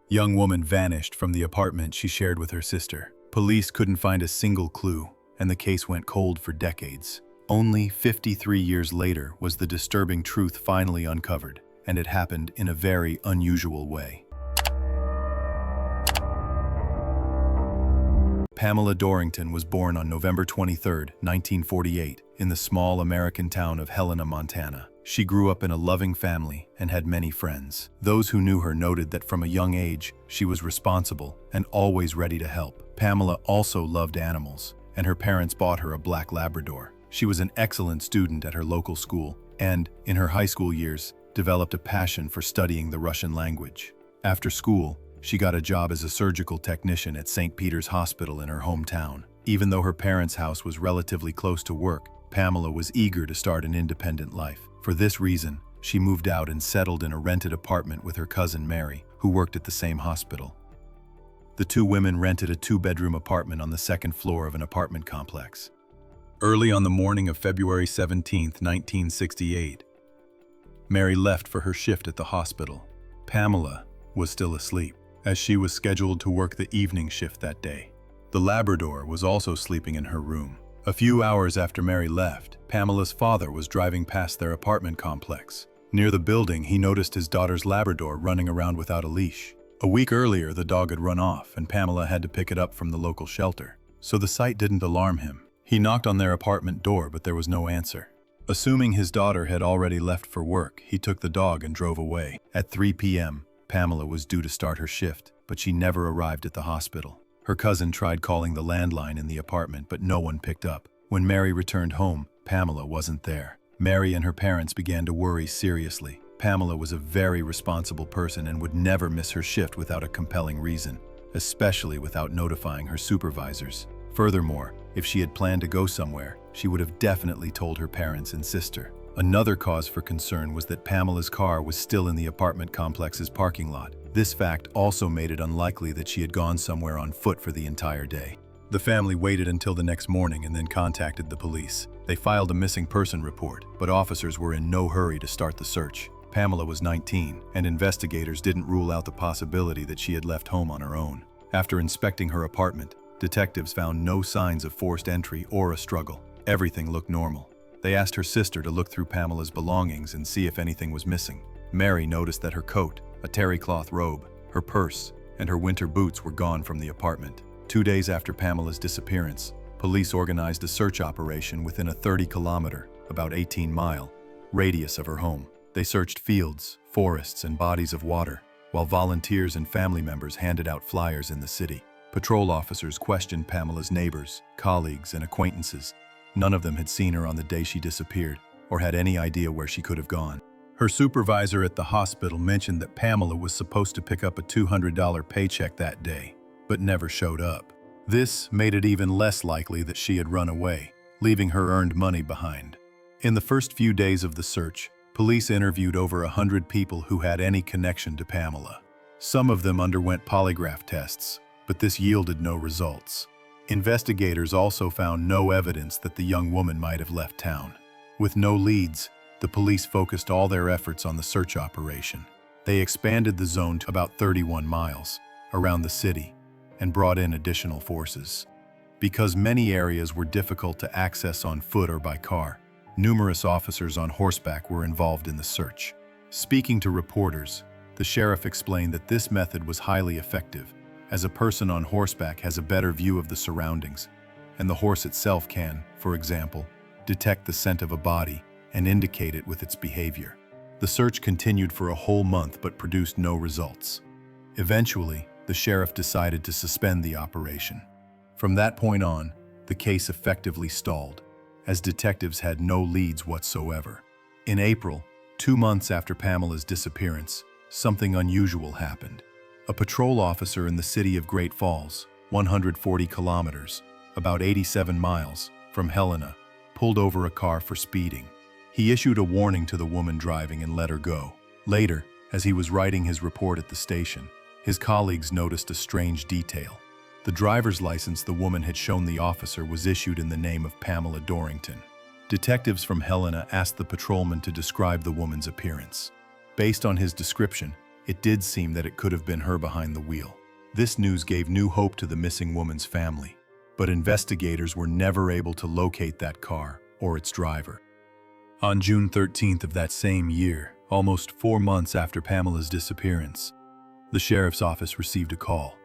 Young woman vanished from the apartment she shared with her sister. Police couldn't find a single clue, and the case went cold for decades. Only 53 years later was the disturbing truth finally uncovered, and it happened in a very unusual way. Pamela Dorrington was born on November 23, 1948, in the small American town of Helena, Montana. She grew up in a loving family and had many friends. Those who knew her noted that from a young age, she was responsible and always ready to help. Pamela also loved animals, and her parents bought her a black Labrador. She was an excellent student at her local school and, in her high school years, developed a passion for studying the Russian language. After school, she got a job as a surgical technician at St. Peter's Hospital in her hometown. Even though her parents' house was relatively close to work, Pamela was eager to start an independent life. For this reason, she moved out and settled in a rented apartment with her cousin Mary, who worked at the same hospital. The two women rented a two-bedroom apartment on the second floor of an apartment complex. Early on the morning of February 17, 1968, Mary left for her shift at the hospital. Pamela was still asleep, as she was scheduled to work the evening shift that day. The Labrador was also sleeping in her room. A few hours after Mary left, Pamela's father was driving past their apartment complex. Near the building, he noticed his daughter's Labrador running around without a leash. A week earlier, the dog had run off, and Pamela had to pick it up from the local shelter. So the sight didn't alarm him. He knocked on their apartment door, but there was no answer. Assuming his daughter had already left for work, he took the dog and drove away. At 3 p.m., Pamela was due to start her shift, but she never arrived at the hospital. Her cousin tried calling the landline in the apartment, but no one picked up. When Mary returned home, Pamela wasn't there. Mary and her parents began to worry seriously. Pamela was a very responsible person and would never miss her shift without a compelling reason, especially without notifying her supervisors. Furthermore, if she had planned to go somewhere, she would have definitely told her parents and sister. Another cause for concern was that Pamela's car was still in the apartment complex's parking lot. This fact also made it unlikely that she had gone somewhere on foot for the entire day. The family waited until the next morning and then contacted the police. They filed a missing person report, but officers were in no hurry to start the search. Pamela was 19, and investigators didn't rule out the possibility that she had left home on her own. After inspecting her apartment, detectives found no signs of forced entry or a struggle. Everything looked normal. They asked her sister to look through Pamela's belongings and see if anything was missing. Mary noticed that her coat, a terry cloth robe, her purse, and her winter boots were gone from the apartment. 2 days after Pamela's disappearance, police organized a search operation within a 30-kilometer, about 18-mile, radius of her home. They searched fields, forests, and bodies of water, while volunteers and family members handed out flyers in the city. Patrol officers questioned Pamela's neighbors, colleagues, and acquaintances. None of them had seen her on the day she disappeared or had any idea where she could have gone. Her supervisor at the hospital mentioned that Pamela was supposed to pick up a $200 paycheck that day, but never showed up. This made it even less likely that she had run away, leaving her earned money behind. In the first few days of the search, police interviewed over 100 people who had any connection to Pamela. Some of them underwent polygraph tests, but this yielded no results. Investigators also found no evidence that the young woman might have left town. With no leads, the police focused all their efforts on the search operation. They expanded the zone to about 31 miles around the city and brought in additional forces. Because many areas were difficult to access on foot or by car, numerous officers on horseback were involved in the search. Speaking to reporters, the sheriff explained that this method was highly effective, as a person on horseback has a better view of the surroundings, and the horse itself can, for example, detect the scent of a body and indicate it with its behavior. The search continued for a whole month but produced no results. Eventually, the sheriff decided to suspend the operation. From that point on, the case effectively stalled, as detectives had no leads whatsoever. In April, 2 months after Pamela's disappearance, something unusual happened. A patrol officer in the city of Great Falls, 140 kilometers, about 87 miles, from Helena, pulled over a car for speeding. He issued a warning to the woman driving and let her go. Later, as he was writing his report at the station, his colleagues noticed a strange detail. The driver's license the woman had shown the officer was issued in the name of Pamela Dorrington. Detectives from Helena asked the patrolman to describe the woman's appearance. Based on his description, it did seem that it could have been her behind the wheel. This news gave new hope to the missing woman's family, but investigators were never able to locate that car or its driver. On June 13th of that same year, almost 4 months after Pamela's disappearance, the sheriff's office received a call.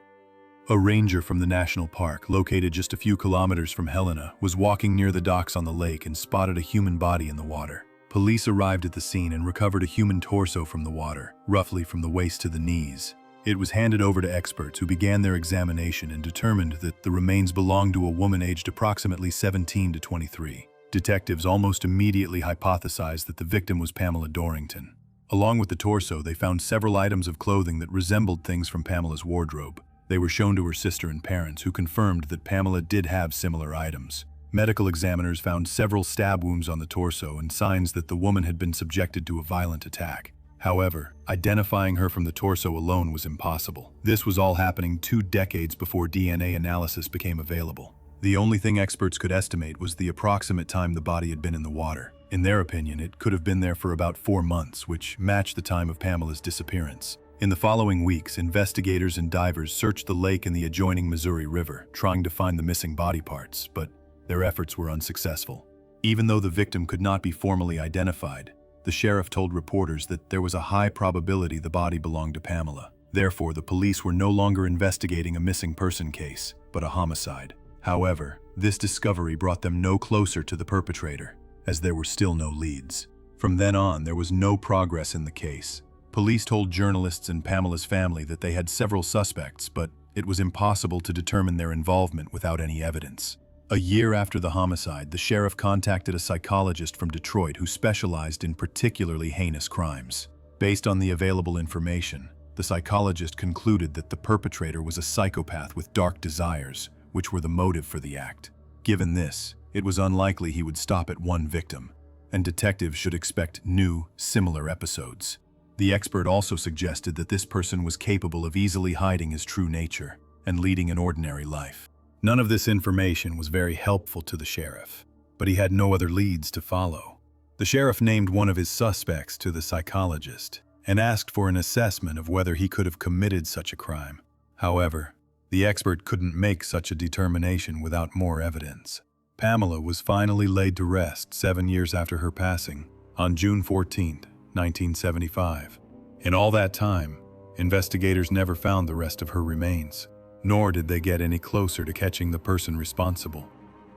A ranger from the national park, located just a few kilometers from Helena, was walking near the docks on the lake and spotted a human body in the water. Police arrived at the scene and recovered a human torso from the water, roughly from the waist to the knees. It was handed over to experts who began their examination and determined that the remains belonged to a woman aged approximately 17 to 23. Detectives almost immediately hypothesized that the victim was Pamela Dorrington. Along with the torso, they found several items of clothing that resembled things from Pamela's wardrobe. They were shown to her sister and parents, who confirmed that Pamela did have similar items. Medical examiners found several stab wounds on the torso and signs that the woman had been subjected to a violent attack. However, identifying her from the torso alone was impossible. This was all happening 2 decades before DNA analysis became available. The only thing experts could estimate was the approximate time the body had been in the water. In their opinion, it could have been there for about 4 months, which matched the time of Pamela's disappearance. In the following weeks, investigators and divers searched the lake and the adjoining Missouri River, trying to find the missing body parts, but their efforts were unsuccessful. Even though the victim could not be formally identified, the sheriff told reporters that there was a high probability the body belonged to Pamela. Therefore, the police were no longer investigating a missing person case, but a homicide. However, this discovery brought them no closer to the perpetrator, as there were still no leads. From then on, there was no progress in the case. Police told journalists and Pamela's family that they had several suspects, but it was impossible to determine their involvement without any evidence. A year after the homicide, the sheriff contacted a psychologist from Detroit who specialized in particularly heinous crimes. Based on the available information, the psychologist concluded that the perpetrator was a psychopath with dark desires, which were the motive for the act. Given this, it was unlikely he would stop at one victim, and detectives should expect new, similar episodes. The expert also suggested that this person was capable of easily hiding his true nature and leading an ordinary life. None of this information was very helpful to the sheriff, but he had no other leads to follow. The sheriff named one of his suspects to the psychologist and asked for an assessment of whether he could have committed such a crime. However, the expert couldn't make such a determination without more evidence. Pamela was finally laid to rest 7 years after her passing, on June 14, 1975. In all that time, investigators never found the rest of her remains, nor did they get any closer to catching the person responsible.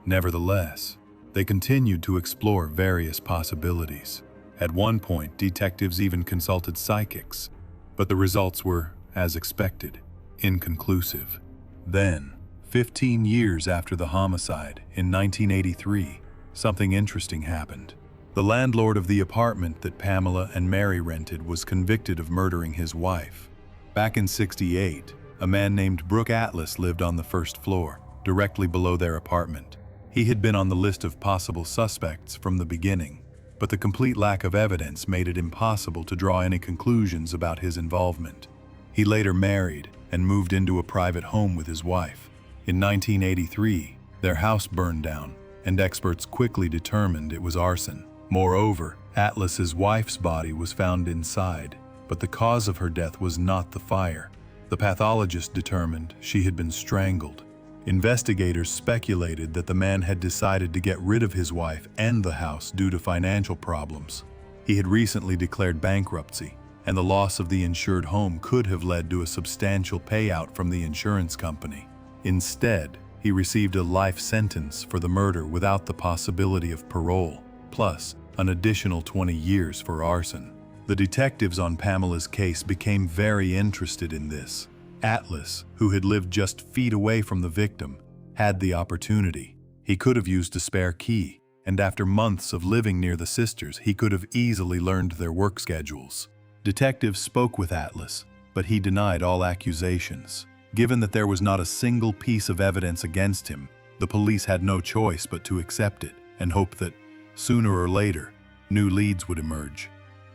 Nevertheless, they continued to explore various possibilities. At one point, detectives even consulted psychics, but the results were, as expected, inconclusive. Then, 15 years after the homicide, in 1983, something interesting happened. The landlord of the apartment that Pamela and Mary rented was convicted of murdering his wife. Back in '68, a man named Brooke Atlas lived on the first floor, directly below their apartment. He had been on the list of possible suspects from the beginning, but the complete lack of evidence made it impossible to draw any conclusions about his involvement. He later married and moved into a private home with his wife. In 1983, their house burned down, and experts quickly determined it was arson. Moreover, Atlas's wife's body was found inside, but the cause of her death was not the fire. The pathologist determined she had been strangled. Investigators speculated that the man had decided to get rid of his wife and the house due to financial problems. He had recently declared bankruptcy, and the loss of the insured home could have led to a substantial payout from the insurance company. Instead, he received a life sentence for the murder without the possibility of parole, plus an additional 20 years for arson. The detectives on Pamela's case became very interested in this. Atlas, who had lived just feet away from the victim, had the opportunity. He could have used a spare key, and after months of living near the sisters, he could have easily learned their work schedules. Detectives spoke with Atlas, but he denied all accusations. Given that there was not a single piece of evidence against him, the police had no choice but to accept it and hope that, sooner or later, new leads would emerge.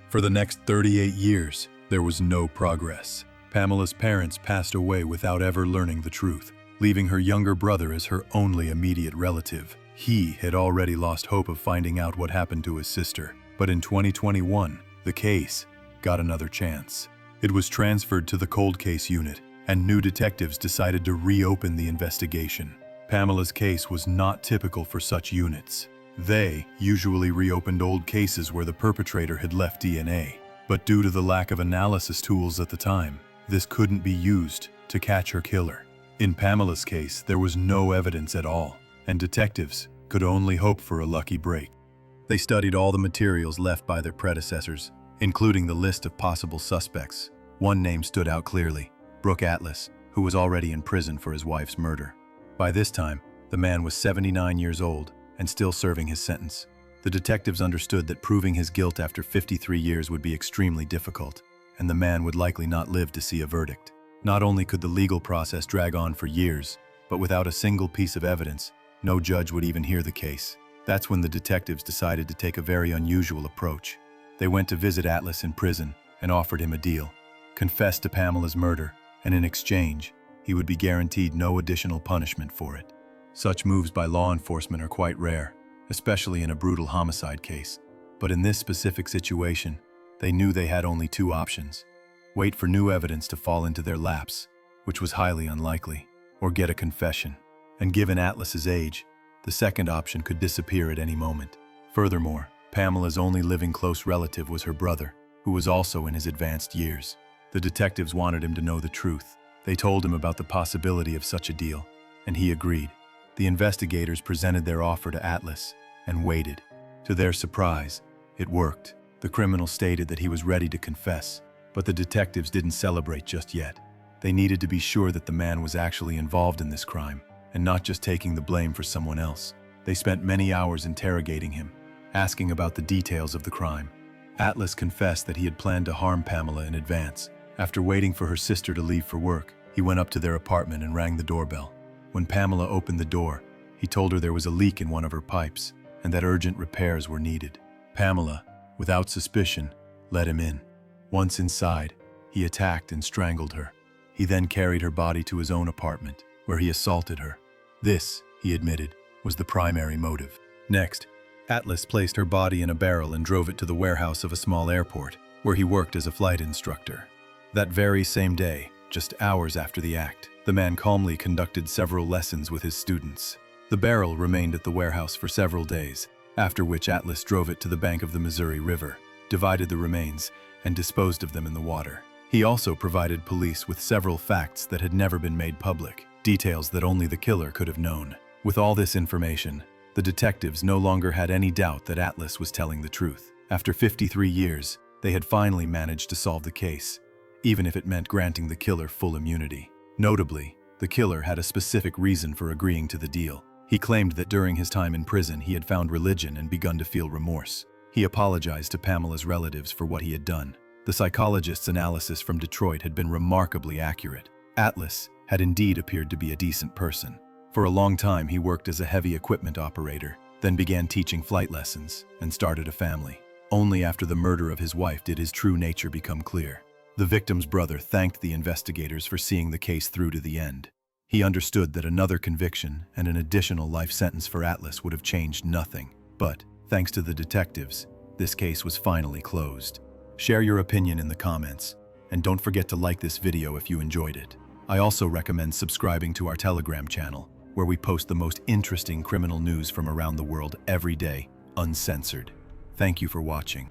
For the next 38 years, there was no progress. Pamela's parents passed away without ever learning the truth, leaving her younger brother as her only immediate relative. He had already lost hope of finding out what happened to his sister, but in 2021, the case got another chance. It was transferred to the cold case unit, and new detectives decided to reopen the investigation. Pamela's case was not typical for such units. They usually reopened old cases where the perpetrator had left DNA, but due to the lack of analysis tools at the time, this couldn't be used to catch her killer. In Pamela's case, there was no evidence at all, and detectives could only hope for a lucky break. They studied all the materials left by their predecessors, including the list of possible suspects. One name stood out clearly: Brooke Atlas, who was already in prison for his wife's murder. By this time, the man was 79 years old and still serving his sentence. The detectives understood that proving his guilt after 53 years would be extremely difficult, and the man would likely not live to see a verdict. Not only could the legal process drag on for years, but without a single piece of evidence, no judge would even hear the case. That's when the detectives decided to take a very unusual approach. They went to visit Atlas in prison and offered him a deal: confess to Pamela's murder, and in exchange, he would be guaranteed no additional punishment for it. Such moves by law enforcement are quite rare, especially in a brutal homicide case. But in this specific situation, they knew they had only two options: wait for new evidence to fall into their laps, which was highly unlikely, or get a confession. And given Atlas's age, the second option could disappear at any moment. Furthermore, Pamela's only living close relative was her brother, who was also in his advanced years. The detectives wanted him to know the truth. They told him about the possibility of such a deal, and he agreed. The investigators presented their offer to Atlas and waited. To their surprise, it worked. The criminal stated that he was ready to confess, but the detectives didn't celebrate just yet. They needed to be sure that the man was actually involved in this crime, and not just taking the blame for someone else. They spent many hours interrogating him, asking about the details of the crime. Atlas confessed that he had planned to harm Pamela in advance. After waiting for her sister to leave for work, he went up to their apartment and rang the doorbell. When Pamela opened the door, he told her there was a leak in one of her pipes and that urgent repairs were needed. Pamela, without suspicion, let him in. Once inside, he attacked and strangled her. He then carried her body to his own apartment, where he assaulted her. This, he admitted, was the primary motive. Next, Atlas placed her body in a barrel and drove it to the warehouse of a small airport, where he worked as a flight instructor. That very same day, just hours after the act, the man calmly conducted several lessons with his students. The barrel remained at the warehouse for several days, after which Atlas drove it to the bank of the Missouri River, divided the remains, and disposed of them in the water. He also provided police with several facts that had never been made public, details that only the killer could have known. With all this information, the detectives no longer had any doubt that Atlas was telling the truth. After 53 years, they had finally managed to solve the case, even if it meant granting the killer full immunity. Notably, the killer had a specific reason for agreeing to the deal. He claimed that during his time in prison he had found religion and begun to feel remorse. He apologized to Pamela's relatives for what he had done. The psychologist's analysis from Detroit had been remarkably accurate. Atlas had indeed appeared to be a decent person. For a long time he worked as a heavy equipment operator, then began teaching flight lessons and started a family. Only after the murder of his wife did his true nature become clear. The victim's brother thanked the investigators for seeing the case through to the end. He understood that another conviction and an additional life sentence for Atlas would have changed nothing. But, thanks to the detectives, this case was finally closed. Share your opinion in the comments, and don't forget to like this video if you enjoyed it. I also recommend subscribing to our Telegram channel, where we post the most interesting criminal news from around the world every day, uncensored. Thank you for watching.